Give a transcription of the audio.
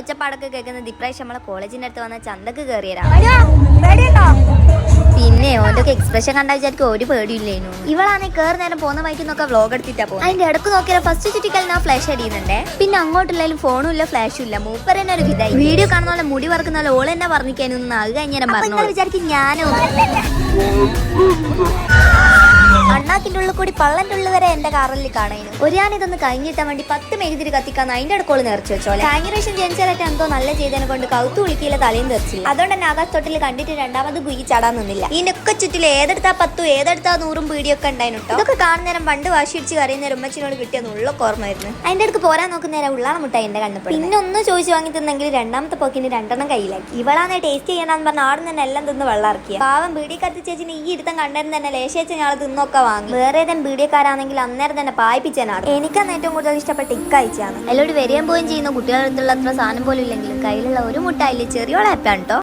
ഒച്ചപ്പാടൊക്കെ കേൾക്കുന്ന ഇപ്രാവശ്യം നമ്മളെ കോളേജിന്റെ അടുത്ത് വന്ന ചന്തക്ക് കയറിയരാ. പിന്നെ ഓന്റെ എക്സ്പ്രഷൻ കണ്ടാ വിചാരിക്കും ഒരു പേടിയില്ലേനു. ഇവളാണെങ്കിൽ കേറി നേരം പോകുന്ന വൈക്കുന്നൊക്കെ വ്ലോഗ് എടുത്തിട്ടാ പോകും. അതിന്റെ ഇടക്ക് നോക്കിയാൽ ഫസ്റ്റ് ചുറ്റിക്കൽ ഞാൻ ഫ്ലാഷ് അടിയുന്നുണ്ടേ. പിന്നെ അങ്ങോട്ടുള്ളതിലും ഫോണും ഇല്ല ഫ്ലാഷും ഇല്ല. മൂപ്പർ തന്നെ ഒരു വിധായി. വീഡിയോ കാണുന്ന പോലെ മുടി വറക്കുന്ന പോലെ ഓൾ തന്നെ പറഞ്ഞിരിക്കാനൊന്നും അത് കഴിഞ്ഞാൽ പറഞ്ഞു വിചാരിക്കും ഞാനോ അണ്ണാക്കിന്റെ ഉള്ളിൽ കൂടി പള്ളന്റെ ഉള്ളിൽ വരെ എന്റെ കാറിൽ കാണുന്നു. ഒരാണിതൊന്ന് കഴിഞ്ഞിട്ടാൻ വേണ്ടി 10 മെഴുതിരി കത്തിക്കാൻ അതിന്റെ അടുക്കോള് നേർച്ചു വെച്ചോലെ. കഴിഞ്ഞ പ്രാവശ്യം ജനിച്ചാലൊക്കെ എന്തോ നല്ല ചെയ്തതിനെ കൊണ്ട് കൗത്തു വിളിക്കില്ല തലയും തെറിച്ചില്ല. അതുകൊണ്ട് തന്നെ ആകാശത്തൊട്ടിൽ കണ്ടിട്ട് രണ്ടാമത് കുയി ചാടാൻ നിന്നില്ല. ഇതിനൊക്കെ ചുറ്റിൽ ഏതെടുത്താ 10 ഏതെടുത്താ 100 പീടിയൊക്കെ ഉണ്ടായിരുന്നു. ഇതൊക്കെ കാണുന്നേരം പണ്ട് വാശിടിച്ച് കറിയുന്നേരം ഉമ്മച്ചിനോട് കിട്ടിയ ഉള്ളൊക്കെ ഓർമ്മയായിരുന്നു. അതിന്റെ അടുക്ക് പോരാൻ നോക്കുന്നേരം ഉള്ളാള മുട്ടായി എന്റെ കണ്ണപ്പോൾ. പിന്നെ ഒന്ന് ചോദിച്ചു വാങ്ങി തിന്നെങ്കിൽ രണ്ടാമത്തെ പോക്കിന് 2 കയ്യിലാക്കി. ഇവളാന്നെ ടേസ്റ്റ് ചെയ്യണമെന്ന് പറഞ്ഞ ആടുന്ന് തന്നെ എല്ലാം തിന്ന് വെള്ളം ഇറക്കിയ. പാവം ബീഡി കത്തി ചേച്ചിന് ഈ ഇരുത്തം കണ്ടേരം തന്നെ ലേശേച്ച് ഞങ്ങൾ തിന്നൊക്കെ വാങ്ങി. വേറെ ഏതെങ്കിലും ബീഡിയക്കാരാണെങ്കിൽ അന്നേരം തന്നെ പായിപ്പിച്ചനാണ്. എനിക്കാണ് ഏറ്റവും കൂടുതൽ ഇഷ്ടപ്പെട്ട ഇക്കാഴ്ചയാണ്. അതിലോട് വരികയും പോവുകയും ചെയ്യുന്ന കുട്ടികളുടെ അടുത്തുള്ള അത്ര സാധനം പോലും ഇല്ലെങ്കിലും കയ്യിലുള്ള ഒരു മുട്ടായില്ലേ ചെറിയോളെ ഹാപ്പിയാണ് കേട്ടോ.